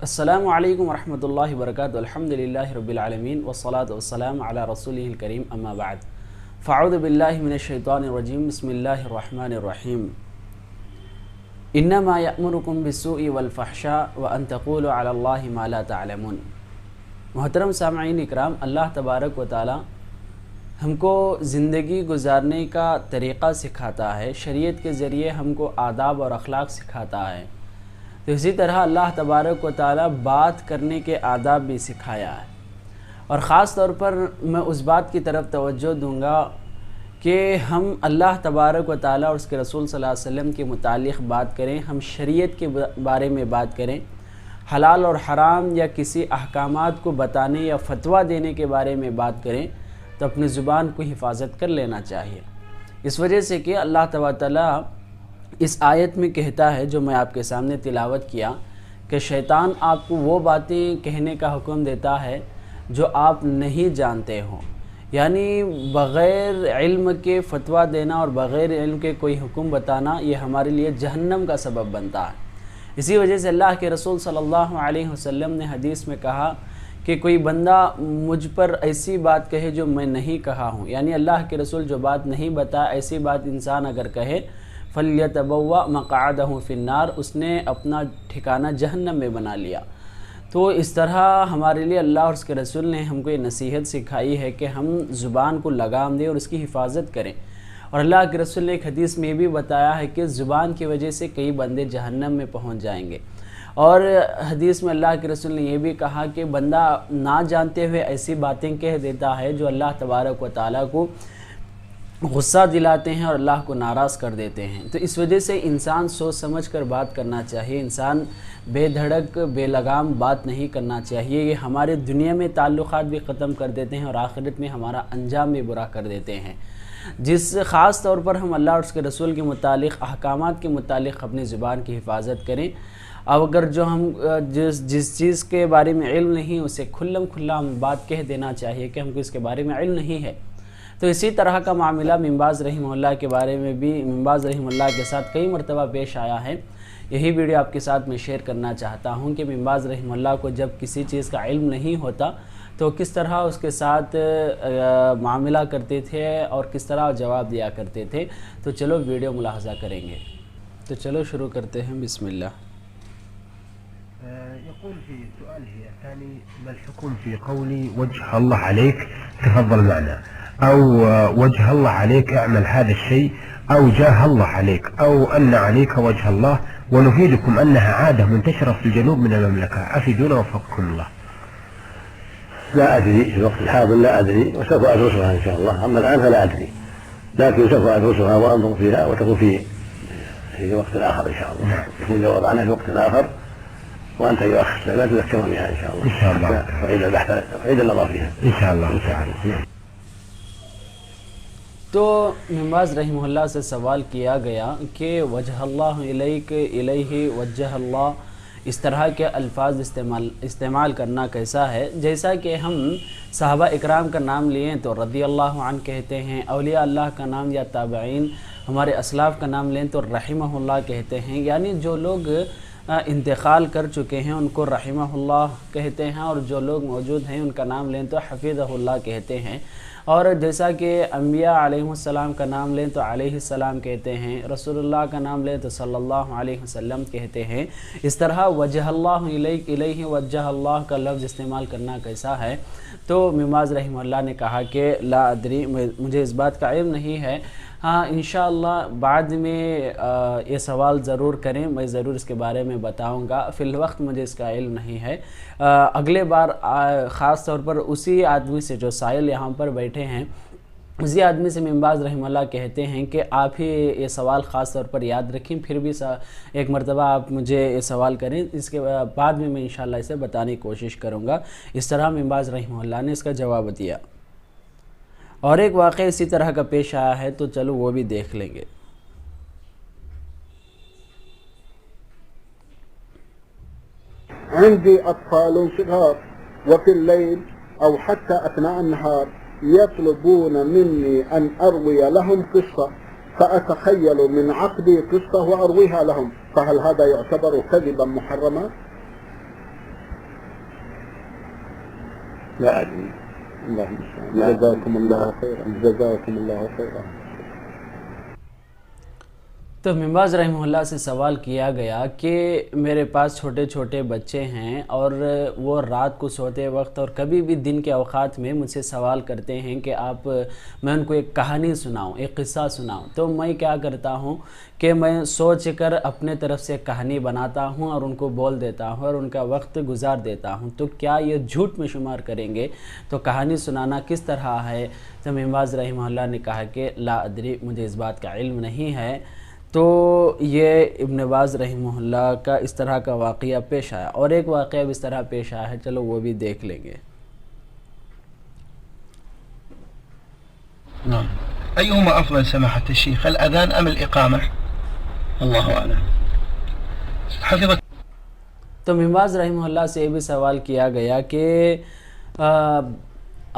السلام علیکم ورحمۃ اللہ وبرکاتہ. الحمدللہ رب العالمین والصلاة والسلام علی رسولہ الکریم اما بعد. فاعوذ باللہ من الشیطان الرجیم. بسم اللہ الرحمن الرحیم. انما یأمرکم بالسوء والفحشاء وان تقولوا علی اللہ ما لا تعلمون. محترم سامعین اکرام، اللہ تبارک و تعالی ہم کو زندگی گزارنے کا طریقہ سکھاتا ہے، شریعت کے ذریعے ہم کو آداب اور اخلاق سکھاتا ہے. تو اسی طرح اللہ تبارک و تعالی بات کرنے کے آداب بھی سکھایا ہے، اور خاص طور پر میں اس بات کی طرف توجہ دوں گا کہ ہم اللہ تبارک و تعالی اور اس کے رسول صلی اللہ علیہ وسلم کے متعلق بات کریں، ہم شریعت کے بارے میں بات کریں، حلال اور حرام یا کسی احکامات کو بتانے یا فتویٰ دینے کے بارے میں بات کریں تو اپنی زبان کو حفاظت کر لینا چاہیے. اس وجہ سے کہ اللہ تبارک و تعالی اس آیت میں کہتا ہے، جو میں آپ کے سامنے تلاوت کیا، کہ شیطان آپ کو وہ باتیں کہنے کا حکم دیتا ہے جو آپ نہیں جانتے ہوں، یعنی بغیر علم کے فتویٰ دینا اور بغیر علم کے کوئی حکم بتانا یہ ہمارے لیے جہنم کا سبب بنتا ہے. اسی وجہ سے اللہ کے رسول صلی اللہ علیہ وسلم نے حدیث میں کہا کہ کوئی بندہ مجھ پر ایسی بات کہے جو میں نہیں کہا ہوں، یعنی اللہ کے رسول جو بات نہیں بتایا، ایسی بات انسان اگر کہے فَلْيَتَبَوَّأْ مَقْعَدَهُ فِي النَّارِ، اس نے اپنا ٹھکانہ جہنم میں بنا لیا. تو اس طرح ہمارے لیے اللہ اور اس کے رسول نے ہم کو یہ نصیحت سکھائی ہے کہ ہم زبان کو لگام دیں اور اس کی حفاظت کریں. اور اللہ کے رسول نے ایک حدیث میں بھی بتایا ہے کہ زبان کی وجہ سے کئی بندے جہنم میں پہنچ جائیں گے. اور حدیث میں اللہ کے رسول نے یہ بھی کہا کہ بندہ نہ جانتے ہوئے ایسی باتیں کہہ دیتا ہے جو اللہ تبارک و تعالیٰ کو غصہ دلاتے ہیں اور اللہ کو ناراض کر دیتے ہیں. تو اس وجہ سے انسان سوچ سمجھ کر بات کرنا چاہیے، انسان بے دھڑک بے لگام بات نہیں کرنا چاہیے. یہ ہمارے دنیا میں تعلقات بھی ختم کر دیتے ہیں اور آخرت میں ہمارا انجام بھی برا کر دیتے ہیں. جس خاص طور پر ہم اللہ اور اس کے رسول کے متعلق احکامات کے متعلق اپنی زبان کی حفاظت کریں. اب اگر جو ہم جس چیز کے بارے میں علم نہیں اسے کھلم کھلا ہم بات کہہ دینا چاہیے کہ ہم کو اس کے بارے میں علم نہیں ہے. تو اسی طرح کا معاملہ باز رحمہ اللہ کے بارے میں بھی باز رحمہ اللہ کے ساتھ کئی مرتبہ پیش آیا ہے. یہی ویڈیو آپ کے ساتھ میں شیئر کرنا چاہتا ہوں کہ باز رحمہ اللہ کو جب کسی چیز کا علم نہیں ہوتا تو کس طرح اس کے ساتھ معاملہ کرتے تھے اور کس طرح جواب دیا کرتے تھے. تو چلو ویڈیو ملاحظہ کریں گے. تو چلو شروع کرتے ہیں. بسم اللہ. يقول في سؤاله الثاني: ما الحكم في قولي وجه الله عليك تفضل معنا، أو وجه الله عليك اعمل هذا الشيء، أو جاه الله عليك، أو أن عليك وجه الله، ونفيدكم أنها عادة منتشرة في الجنوب من المملكة، أفيدونا وفقكم الله. لا أدري في الوقت الحاضر، لا أدري، وسوف أدرسها إن شاء الله. أما الآن فلا أدري، لكن سوف أدرسها وأنظر فيها وتكون في وقت آخر إن شاء الله. يكون جواب عنها في وقت آخر، وأنت أيها الأخ لا تذكرني بها إن شاء الله. إن شاء الله. وعيد البحث، وعيد النظر فيها إن شاء الله. إن شاء الله. تو باز رحمہ اللہ سے سوال کیا گیا کہ وجہ اللہ الیک الیہ وجہ اللہ، اس طرح کے الفاظ استعمال کرنا کیسا ہے. جیسا کہ ہم صحابہ اکرام کا نام لیں تو رضی اللہ عنہ کہتے ہیں، اولیاء اللہ کا نام یا تابعین ہمارے اسلاف کا نام لیں تو رحمہ اللہ کہتے ہیں. یعنی جو لوگ انتقال کر چکے ہیں ان کو رحمہ اللہ کہتے ہیں، اور جو لوگ موجود ہیں ان کا نام لیں تو حفظہ اللہ کہتے ہیں. اور جیسا کہ انبیاء علیہ السلام کا نام لیں تو علیہ السلام کہتے ہیں، رسول اللہ کا نام لیں تو صلی اللہ علیہ وسلم کہتے ہیں. اس طرح وجہ اللہ الیک الیہ وجہ اللہ کا لفظ استعمال کرنا کیسا ہے. تو باز رحمہ اللہ نے کہا کہ لا ادری، مجھے اس بات کا علم نہیں ہے. ہاں انشاءاللہ بعد میں یہ سوال ضرور کریں، میں ضرور اس کے بارے میں بتاؤں گا. فی الوقت مجھے اس کا علم نہیں ہے. اگلے بار خاص طور پر اسی آدمی سے جو سائل یہاں پر بیٹھے ہیں، اسی آدمی سے باز رحمہ اللہ کہتے ہیں کہ آپ ہی یہ سوال خاص طور پر یاد رکھیں، پھر بھی ایک مرتبہ آپ مجھے یہ سوال کریں، اس کے بعد میں انشاءاللہ اسے بتانے کی کوشش کروں گا. اس طرح باز رحمہ اللہ نے اس کا جواب دیا. اور ایک واقعہ اسی طرح کا پیش آیا ہے تو چلو وہ بھی دیکھ لیں گے. عندي أطفال صغار وفي الليل أو حتى أثناء النهار يطلبون مني أن أروي لهم قصة، فأتخيل من عقلي قصة وأرويها لهم، فهل هذا يعتبر كذبا محرما؟ لا أدري. جزاكم الله خيرا جزاكم الله خيرا. تو ممباز رحمہ اللہ سے سوال کیا گیا کہ میرے پاس چھوٹے چھوٹے بچے ہیں اور وہ رات کو سوتے وقت اور کبھی بھی دن کے اوقات میں مجھ سے سوال کرتے ہیں کہ میں ان کو ایک کہانی سناؤں، ایک قصہ سناؤں. تو میں کیا کرتا ہوں کہ میں سوچ کر اپنے طرف سے کہانی بناتا ہوں اور ان کو بول دیتا ہوں اور ان کا وقت گزار دیتا ہوں. تو کیا یہ جھوٹ میں شمار کریں گے؟ تو کہانی سنانا کس طرح ہے؟ تو ممباز رحمہ اللہ نے کہا کہ لا ادری، مجھے اس بات کا علم نہیں ہے. تو یہ ابن باز رحمہ اللہ کا اس طرح کا واقعہ پیش آیا. اور ایک واقعہ بھی اس طرح پیش آیا ہے، چلو وہ بھی دیکھ لیں گے. نعم. أيهما أفضل سماحة الشيخ، الأذان أم الإقامة؟ الله أعلم. حفظك. تو ممباز رحمہ اللہ سے یہ بھی سوال کیا گیا کہ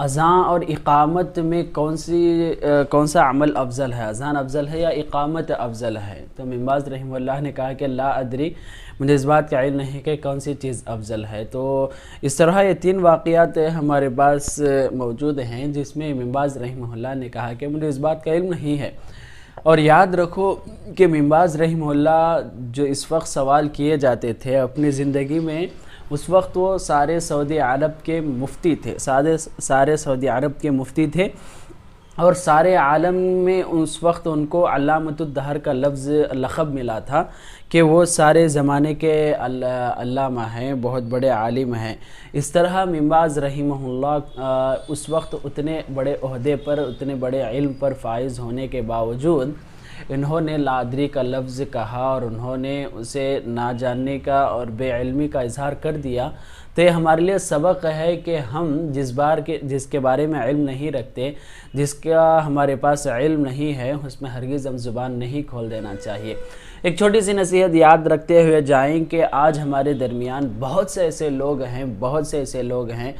اذان اور اقامت میں کون سا عمل افضل ہے، اذان افضل ہے یا اقامت افضل ہے؟ تو ممباز رحمہ اللہ نے کہا کہ لا ادری، مجھے اس بات کا علم نہیں کہ کون سی چیز افضل ہے. تو اس طرح یہ 3 واقعات ہمارے پاس موجود ہیں جس میں ممباز رحمہ اللہ نے کہا کہ مجھے اس بات کا علم نہیں ہے. اور یاد رکھو کہ ممباز رحمہ اللہ جو اس وقت سوال کیے جاتے تھے اپنی زندگی میں، اس وقت وہ سارے سعودی عرب کے مفتی تھے، سارے سعودی عرب کے مفتی تھے، اور سارے عالم میں اس وقت ان کو علامۃ الدہر کا لقب ملا تھا کہ وہ سارے زمانے کے علامہ ہیں، بہت بڑے عالم ہیں. اس طرح ممباز رحمہ اللہ اس وقت اتنے بڑے عہدے پر، اتنے بڑے علم پر فائز ہونے کے باوجود انہوں نے لا ادری کا لفظ کہا اور انہوں نے اسے نہ جاننے کا اور بے علمی کا اظہار کر دیا. تو یہ ہمارے لیے سبق ہے کہ ہم جس کے بارے میں علم نہیں رکھتے، جس کا ہمارے پاس علم نہیں ہے، اس میں ہرگز ہم زبان نہیں کھول دینا چاہیے. ایک چھوٹی سی نصیحت یاد رکھتے ہوئے جائیں کہ آج ہمارے درمیان بہت سے ایسے لوگ ہیں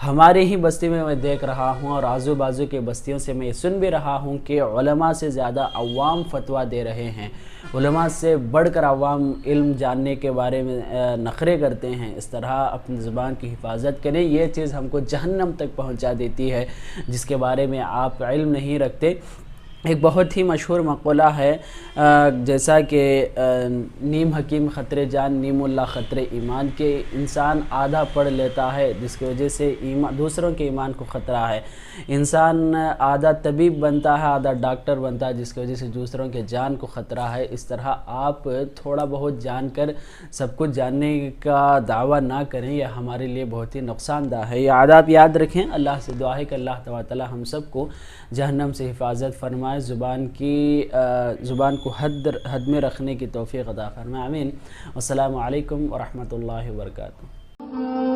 ہمارے ہی بستی میں دیکھ رہا ہوں اور آزو بازو کے بستیوں سے میں یہ سن بھی رہا ہوں کہ علماء سے زیادہ عوام فتویٰ دے رہے ہیں، علماء سے بڑھ کر عوام علم جاننے کے بارے میں نخرے کرتے ہیں. اس طرح اپنی زبان کی حفاظت کریں، یہ چیز ہم کو جہنم تک پہنچا دیتی ہے جس کے بارے میں آپ علم نہیں رکھتے. ایک بہت ہی مشہور مقولہ ہے، جیسا کہ نیم حکیم خطرے جان، نیم اللہ خطرے ایمان، کہ انسان آدھا پڑھ لیتا ہے جس کی وجہ سے دوسروں کے ایمان کو خطرہ ہے. انسان آدھا طبیب بنتا ہے، آدھا ڈاکٹر بنتا ہے جس کی وجہ سے دوسروں کے جان کو خطرہ ہے. اس طرح آپ تھوڑا بہت جان کر سب کچھ جاننے کا دعویٰ نہ کریں، یہ ہمارے لیے بہت ہی نقصان دہ ہے. یہ عادات یاد رکھیں. اللہ سے دعا ہے کہ اللہ تعالیٰ ہم سب کو جہنم سے حفاظت فرمائے، زبان کو حد میں رکھنے کی توفیق عطا فرمائے. آمین. السلام علیکم ورحمۃ اللہ وبرکاتہ.